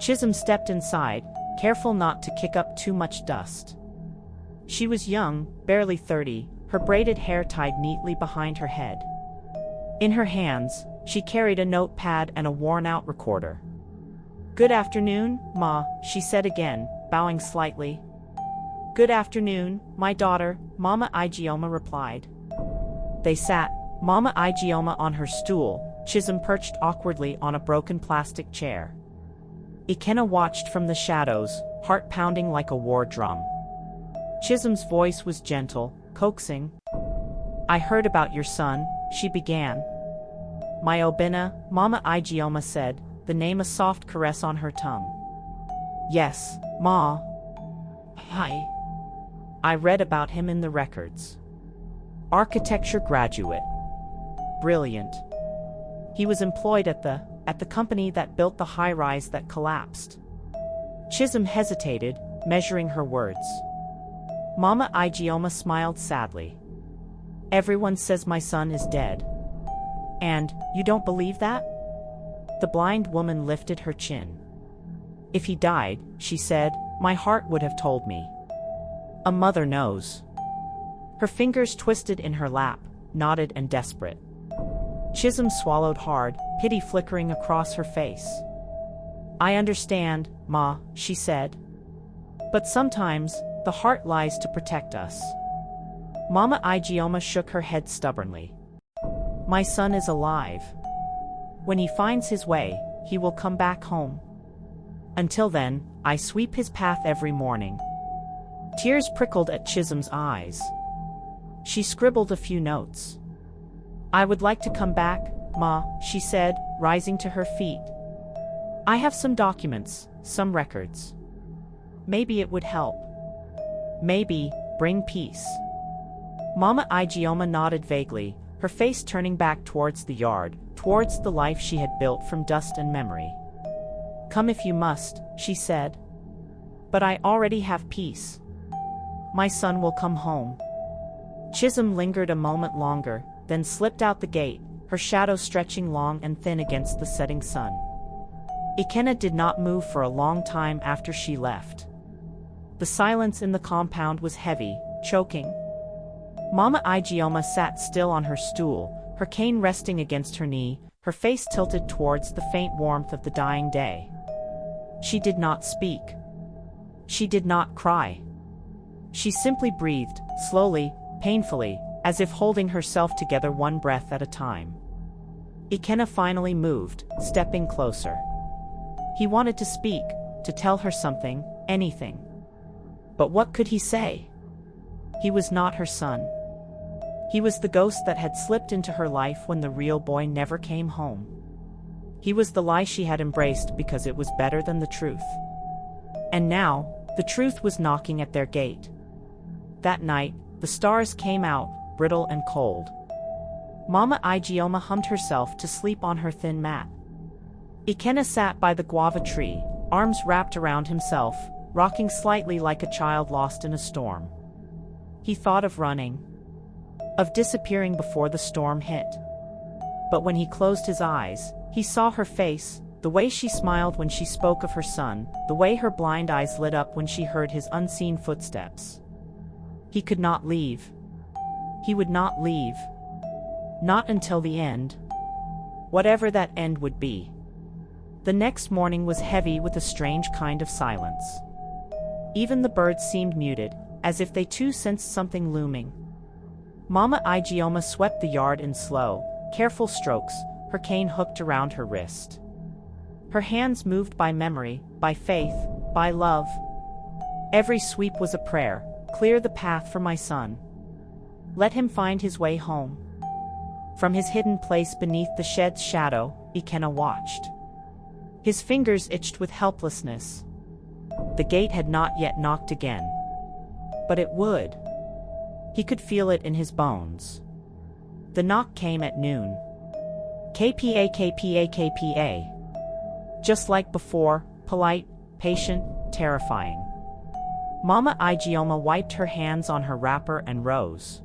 Chisholm stepped inside, careful not to kick up too much dust. She was young, barely 30, her braided hair tied neatly behind her head. In her hands, she carried a notepad and a worn-out recorder. "Good afternoon, Ma," she said again, bowing slightly. "Good afternoon, my daughter," Mama Ijeoma replied. They sat, Mama Ijeoma on her stool, Chisholm perched awkwardly on a broken plastic chair. Ikenna watched from the shadows, heart pounding like a war drum. Chisholm's voice was gentle, coaxing. "I heard about your son," she began. "My Obinna," Mama Ijeoma said, the name a soft caress on her tongue. "Yes, Ma. I read about him in the records. Architecture graduate. Brilliant. He was employed at the company that built the high-rise that collapsed." Chisholm hesitated, measuring her words. Mama Ijeoma smiled sadly. "Everyone says my son is dead. And, you don't believe that?" The blind woman lifted her chin. "If he died," she said, "my heart would have told me. A mother knows." Her fingers twisted in her lap, knotted and desperate. Chisholm swallowed hard, pity flickering across her face. "I understand, Ma," she said. "But sometimes, the heart lies to protect us." Mama Ijeoma shook her head stubbornly. "My son is alive. When he finds his way, he will come back home. Until then, I sweep his path every morning." Tears prickled at Chisholm's eyes. She scribbled a few notes. "I would like to come back, Ma," she said, rising to her feet. "I have some documents, some records. Maybe it would help. Maybe bring peace." Mama Ijeoma nodded vaguely, her face turning back towards the yard, towards the life she had built from dust and memory. "Come if you must," she said. "But I already have peace. My son will come home." Chisholm lingered a moment longer, then slipped out the gate, her shadow stretching long and thin against the setting sun. Ikenna did not move for a long time after she left. The silence in the compound was heavy, choking. Mama Ijeoma sat still on her stool, her cane resting against her knee, her face tilted towards the faint warmth of the dying day. She did not speak. She did not cry. She simply breathed, slowly, painfully, as if holding herself together one breath at a time. Ikenna finally moved, stepping closer. He wanted to speak, to tell her something, anything. But what could he say? He was not her son. He was the ghost that had slipped into her life when the real boy never came home. He was the lie she had embraced because it was better than the truth. And now, the truth was knocking at their gate. That night, the stars came out, brittle and cold. Mama Ijeoma hummed herself to sleep on her thin mat. Ikenna sat by the guava tree, arms wrapped around himself, rocking slightly like a child lost in a storm. He thought of running, of disappearing before the storm hit. But when he closed his eyes, he saw her face, the way she smiled when she spoke of her son, the way her blind eyes lit up when she heard his unseen footsteps. He could not leave. He would not leave. Not until the end. Whatever that end would be. The next morning was heavy with a strange kind of silence. Even the birds seemed muted, as if they too sensed something looming. Mama Ijeoma swept the yard in slow, careful strokes, her cane hooked around her wrist. Her hands moved by memory, by faith, by love. Every sweep was a prayer. Clear the path for my son. Let him find his way home. From his hidden place beneath the shed's shadow, Ikenna watched. His fingers itched with helplessness. The gate had not yet knocked again. But it would. He could feel it in his bones. The knock came at noon. KPA KPA KPA. Just like before, polite, patient, terrifying. Mama Ijeoma wiped her hands on her wrapper and rose.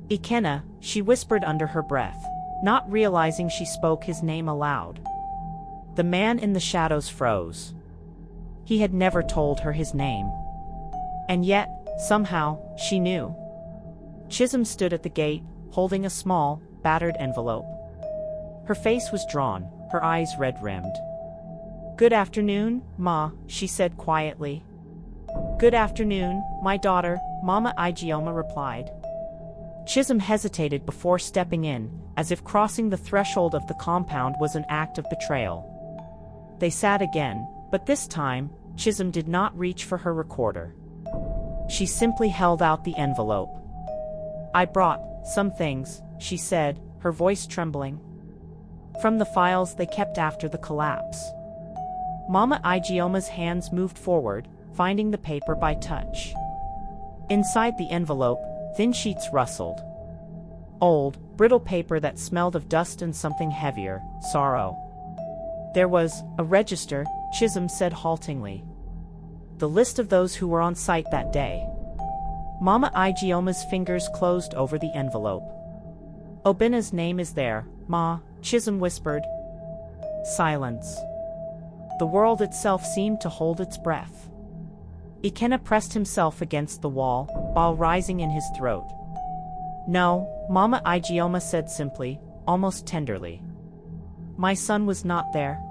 Ikenna, she whispered under her breath, not realizing she spoke his name aloud. The man in the shadows froze. He had never told her his name. And yet, somehow, she knew. Chisholm stood at the gate, holding a small, battered envelope. Her face was drawn, her eyes red-rimmed. "Good afternoon, Ma," she said quietly. "Good afternoon, my daughter," Mama Ijeoma replied. Chisholm hesitated before stepping in, as if crossing the threshold of the compound was an act of betrayal. They sat again, but this time, Chisholm did not reach for her recorder. She simply held out the envelope. "I brought some things," she said, her voice trembling. "From the files they kept after the collapse." Mama Ijeoma's hands moved forward, finding the paper by touch. Inside the envelope, thin sheets rustled. Old, brittle paper that smelled of dust and something heavier, sorrow. There was a register, Chisholm said haltingly. The list of those who were on site that day. Mama Ijeoma's fingers closed over the envelope. "Obinna's name is there, Ma," Chisholm whispered. Silence. The world itself seemed to hold its breath. Ikenna pressed himself against the wall, while rising in his throat. "No," Mama Ijeoma said simply, almost tenderly. "My son was not there."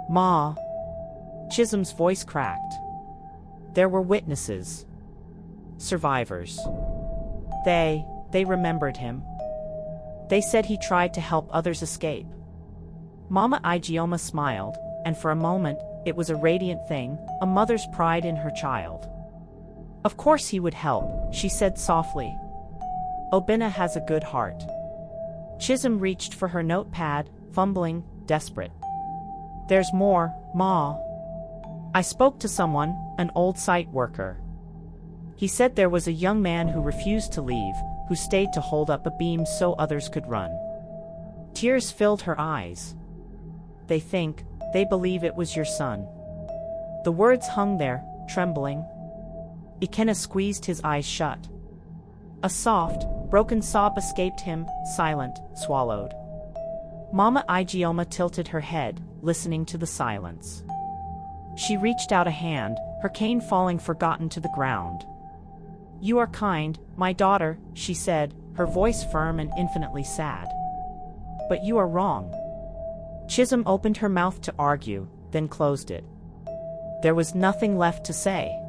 "Ma." Chisholm's voice cracked. "There were witnesses. Survivors. They remembered him. They said he tried to help others escape." Mama Ijeoma smiled, and for a moment, it was a radiant thing, a mother's pride in her child. "Of course he would help," she said softly. "Obinna has a good heart." Chisholm reached for her notepad, fumbling, desperate. "There's more, Ma. I spoke to someone, an old site worker. He said there was a young man who refused to leave, who stayed to hold up a beam so others could run." Tears filled her eyes. They believe it was your son." The words hung there, trembling. Ikenna squeezed his eyes shut. A soft, broken sob escaped him, silent, swallowed. Mama Ijeoma tilted her head, listening to the silence. She reached out a hand, her cane falling forgotten to the ground. "You are kind, my daughter," she said, her voice firm and infinitely sad. "But you are wrong." Chisholm opened her mouth to argue, then closed it. There was nothing left to say.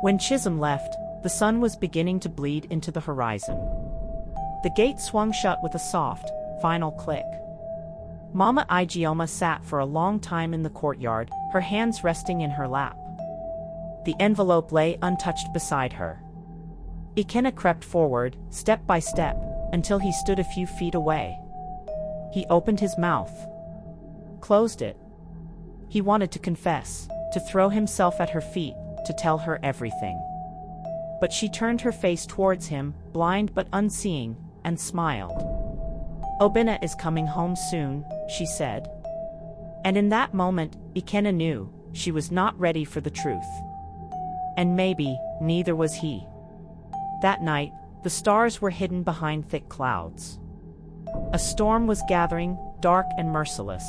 When Chisholm left, the sun was beginning to bleed into the horizon. The gate swung shut with a soft, final click. Mama Ijeoma sat for a long time in the courtyard, her hands resting in her lap. The envelope lay untouched beside her. Ikenna crept forward, step by step, until he stood a few feet away. He opened his mouth. Closed it. He wanted to confess, to throw himself at her feet, to tell her everything. But she turned her face towards him, blind but unseeing, and smiled. "Obinna is coming home soon," she said. And in that moment, Ikenna knew, she was not ready for the truth. And maybe, neither was he. That night, the stars were hidden behind thick clouds. A storm was gathering, dark and merciless.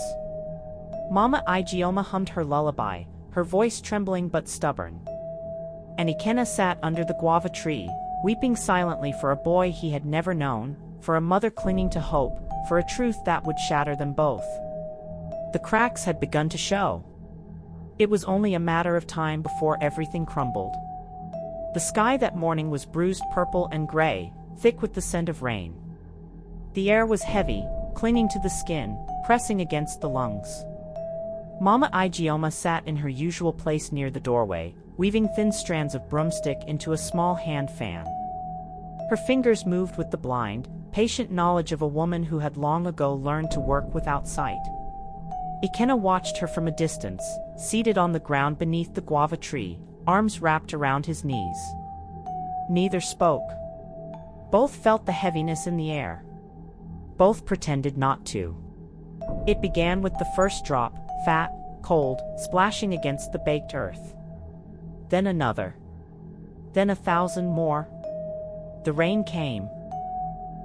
Mama Ijeoma hummed her lullaby, her voice trembling but stubborn. And Ikenna sat under the guava tree, weeping silently for a boy he had never known, for a mother clinging to hope, for a truth that would shatter them both. The cracks had begun to show. It was only a matter of time before everything crumbled. The sky that morning was bruised purple and gray, thick with the scent of rain. The air was heavy, clinging to the skin, pressing against the lungs. Mama Ijeoma sat in her usual place near the doorway, weaving thin strands of broomstick into a small hand fan. Her fingers moved with the blind, patient knowledge of a woman who had long ago learned to work without sight. Ikenna watched her from a distance, seated on the ground beneath the guava tree, arms wrapped around his knees. Neither spoke. Both felt the heaviness in the air. Both pretended not to. It began with the first drop, fat, cold, splashing against the baked earth. Then another. Then 1,000 more. The rain came.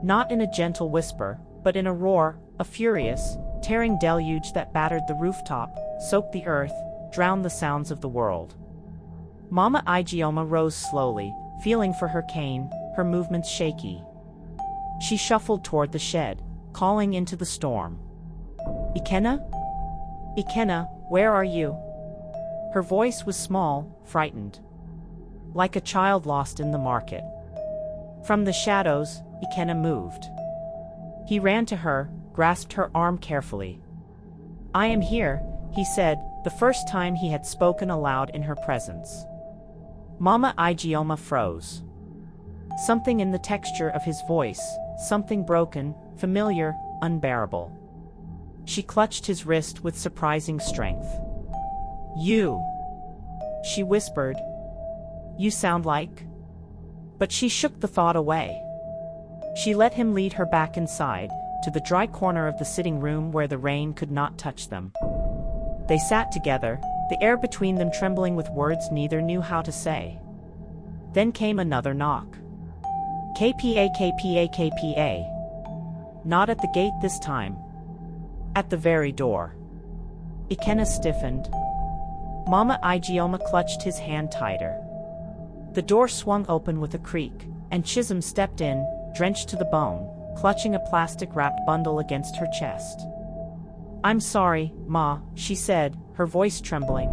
Not in a gentle whisper, but in a roar, a furious, tearing deluge that battered the rooftop, soaked the earth, drowned the sounds of the world. Mama Ijeoma rose slowly, feeling for her cane, her movements shaky. She shuffled toward the shed, calling into the storm. Ikenna? Ikenna, where are you? Her voice was small, frightened. Like a child lost in the market. From the shadows, Ikenna moved. He ran to her, grasped her arm carefully. I am here, he said, the first time he had spoken aloud in her presence. Mama Ijeoma froze. Something in the texture of his voice, something broken, familiar, unbearable. She clutched his wrist with surprising strength. You, she whispered. You sound like... But she shook the thought away. She let him lead her back inside, to the dry corner of the sitting room where the rain could not touch them. They sat together, the air between them trembling with words neither knew how to say. Then came another knock. KPA, KPA, KPA. Not at the gate this time. At the very door. Ikenna stiffened. Mama Ijeoma clutched his hand tighter. The door swung open with a creak, and Chisholm stepped in, drenched to the bone, clutching a plastic-wrapped bundle against her chest. I'm sorry, Ma, she said, her voice trembling.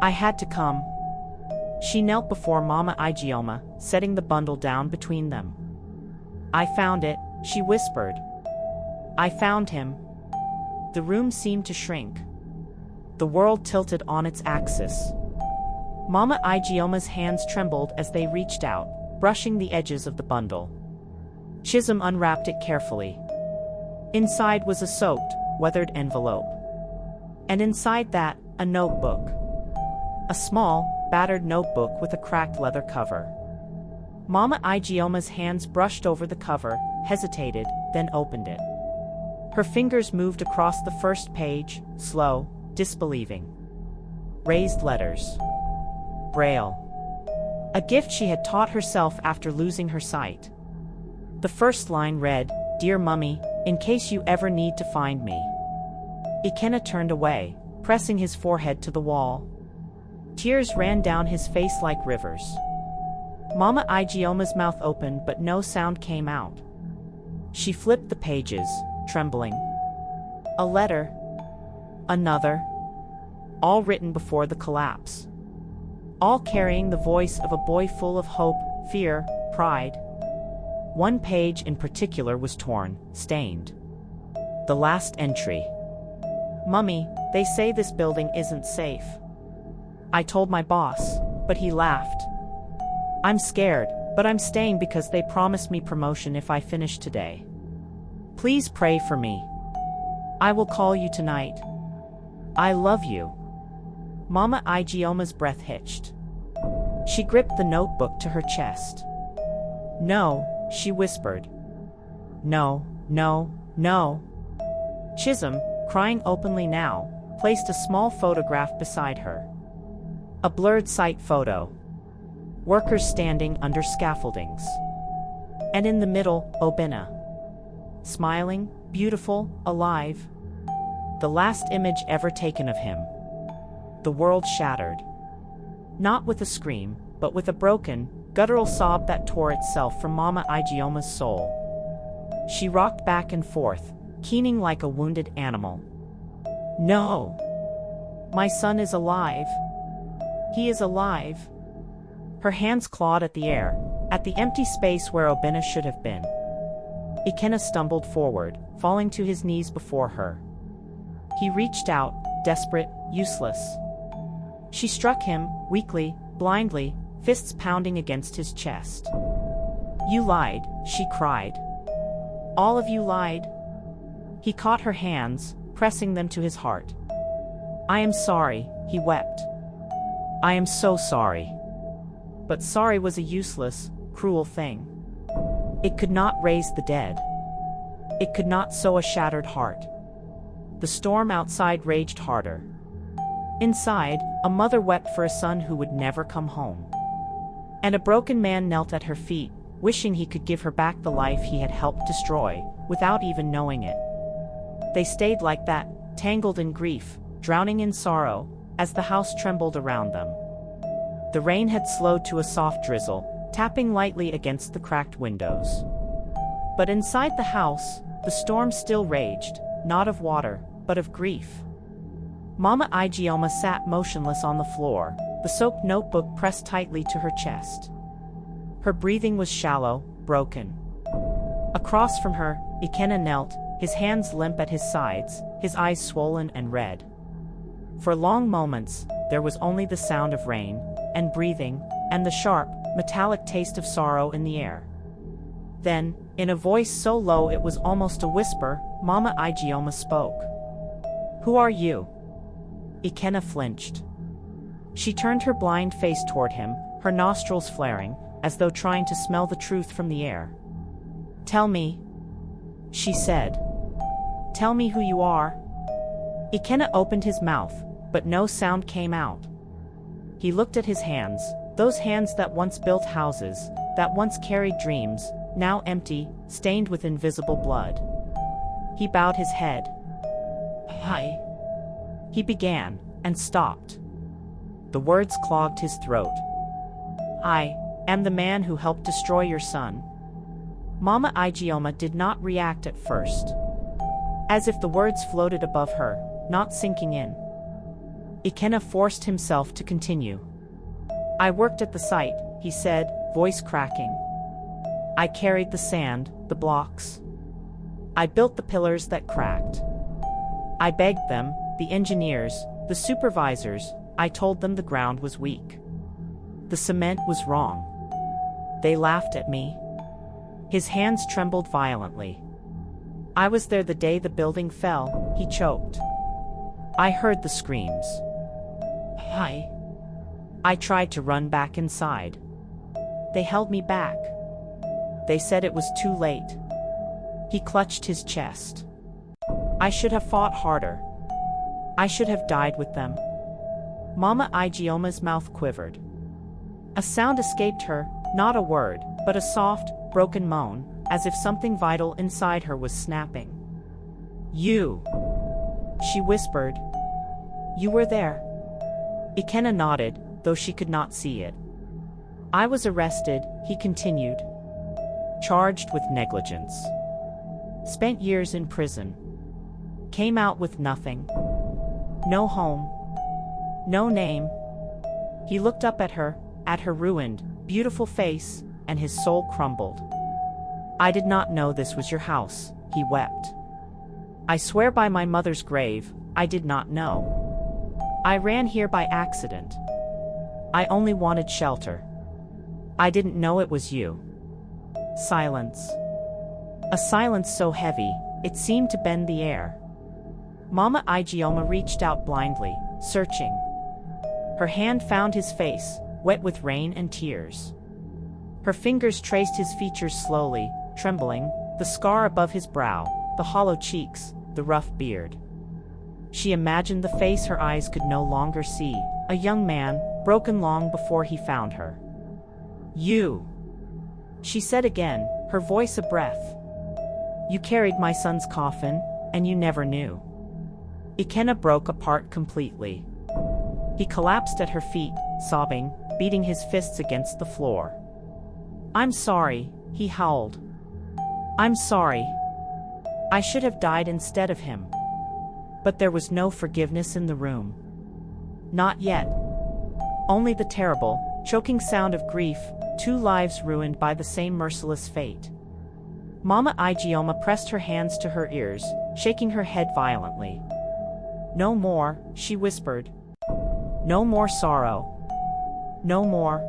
I had to come. She knelt before Mama Ijeoma, setting the bundle down between them. I found it, she whispered. I found him. The room seemed to shrink. The world tilted on its axis. Mama Ijeoma's hands trembled as they reached out, brushing the edges of the bundle. Chisholm unwrapped it carefully. Inside was a soaked, weathered envelope. And inside that, a notebook. A small, battered notebook with a cracked leather cover. Mama Ijeoma's hands brushed over the cover, hesitated, then opened it. Her fingers moved across the first page, slow, disbelieving. Raised letters. Braille. A gift she had taught herself after losing her sight. The first line read, Dear Mummy, in case you ever need to find me. Ikenna turned away, pressing his forehead to the wall. Tears ran down his face like rivers. Mama Ijeoma's mouth opened but no sound came out. She flipped the pages, trembling. A letter. Another. All written before the collapse. All carrying the voice of a boy full of hope, fear, pride. One page in particular was torn, stained. The last entry. Mummy, they say this building isn't safe. I told my boss, but he laughed. I'm scared, but I'm staying because they promised me promotion if I finish today. Please pray for me. I will call you tonight. I love you. Mama Ijeoma's breath hitched. She gripped the notebook to her chest. No, she whispered. No, no, no. Chisholm, crying openly now, placed a small photograph beside her. A blurred sight photo. Workers standing under scaffoldings. And in the middle, Obinna. Smiling, beautiful, alive. The last image ever taken of him. The world shattered. Not with a scream, but with a broken, guttural sob that tore itself from Mama Ijeoma's soul. She rocked back and forth, keening like a wounded animal. No! My son is alive. He is alive. Her hands clawed at the air, at the empty space where Obinna should have been. Ikenna stumbled forward, falling to his knees before her. He reached out, desperate, useless. She struck him, weakly, blindly, fists pounding against his chest. You lied, she cried. All of you lied. He caught her hands, pressing them to his heart. I am sorry, he wept. I am so sorry. But sorry was a useless, cruel thing. It could not raise the dead. It could not sew a shattered heart. The storm outside raged harder. Inside, a mother wept for a son who would never come home. And a broken man knelt at her feet, wishing he could give her back the life he had helped destroy, without even knowing it. They stayed like that, tangled in grief, drowning in sorrow, as the house trembled around them. The rain had slowed to a soft drizzle, tapping lightly against the cracked windows. But inside the house, the storm still raged, not of water, but of grief. Mama Ijeoma sat motionless on the floor, the soaked notebook pressed tightly to her chest. Her breathing was shallow, broken. Across from her, Ikenna knelt, his hands limp at his sides, his eyes swollen and red. For long moments, there was only the sound of rain, and breathing, and the sharp, metallic taste of sorrow in the air. Then, in a voice so low it was almost a whisper, Mama Ijeoma spoke. "Who are you?" Ikenna flinched. She turned her blind face toward him, her nostrils flaring, as though trying to smell the truth from the air. "Tell me," she said. "Tell me who you are." Ikenna opened his mouth, but no sound came out. He looked at his hands, those hands that once built houses, that once carried dreams, now empty, stained with invisible blood. He bowed his head. "I," he began, and stopped. The words clogged his throat. "I am the man who helped destroy your son." Mama Ijeoma did not react at first. As if the words floated above her, not sinking in. Ikenna forced himself to continue. "I worked at the site," he said, voice cracking. "I carried the sand, the blocks. I built the pillars that cracked. I begged them, the engineers, the supervisors, I told them the ground was weak. The cement was wrong. They laughed at me." His hands trembled violently. "I was there the day the building fell," he choked. "I heard the screams. I tried to run back inside. They held me back. They said it was too late." He clutched his chest. "I should have fought harder. I should have died with them." Mama Ijeoma's mouth quivered. A sound escaped her, not a word, but a soft, broken moan, as if something vital inside her was snapping. "You," she whispered. "You were there." Ikenna nodded, though she could not see it. "I was arrested," he continued. "Charged with negligence. Spent years in prison. Came out with nothing. No home. No name." He looked up at her ruined, beautiful face, and his soul crumbled. "I did not know this was your house," he wept. "I swear by my mother's grave, I did not know. I ran here by accident. I only wanted shelter. I didn't know it was you." Silence. A silence so heavy, it seemed to bend the air. Mama Ijeoma reached out blindly, searching. Her hand found his face, wet with rain and tears. Her fingers traced his features slowly, trembling, the scar above his brow, the hollow cheeks, the rough beard. She imagined the face her eyes could no longer see, a young man, broken long before he found her. "You," she said again, her voice a breath. "You carried my son's coffin, and you never knew." Ikenna broke apart completely. He collapsed at her feet, sobbing, beating his fists against the floor. "I'm sorry," he howled. "I'm sorry. I should have died instead of him." But there was no forgiveness in the room. Not yet. Only the terrible, choking sound of grief, two lives ruined by the same merciless fate. Mama Ijeoma pressed her hands to her ears, shaking her head violently. "No more," she whispered. "No more sorrow. No more."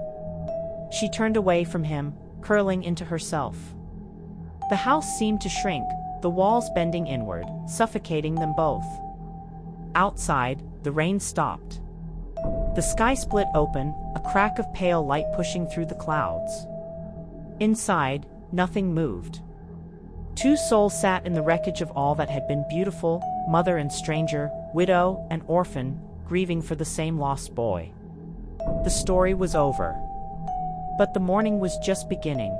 She turned away from him, curling into herself. The house seemed to shrink, the walls bending inward, suffocating them both. Outside, the rain stopped. The sky split open, a crack of pale light pushing through the clouds. Inside, nothing moved. Two souls sat in the wreckage of all that had been beautiful, mother and stranger, widow and orphan, grieving for the same lost boy. The story was over. But the morning was just beginning.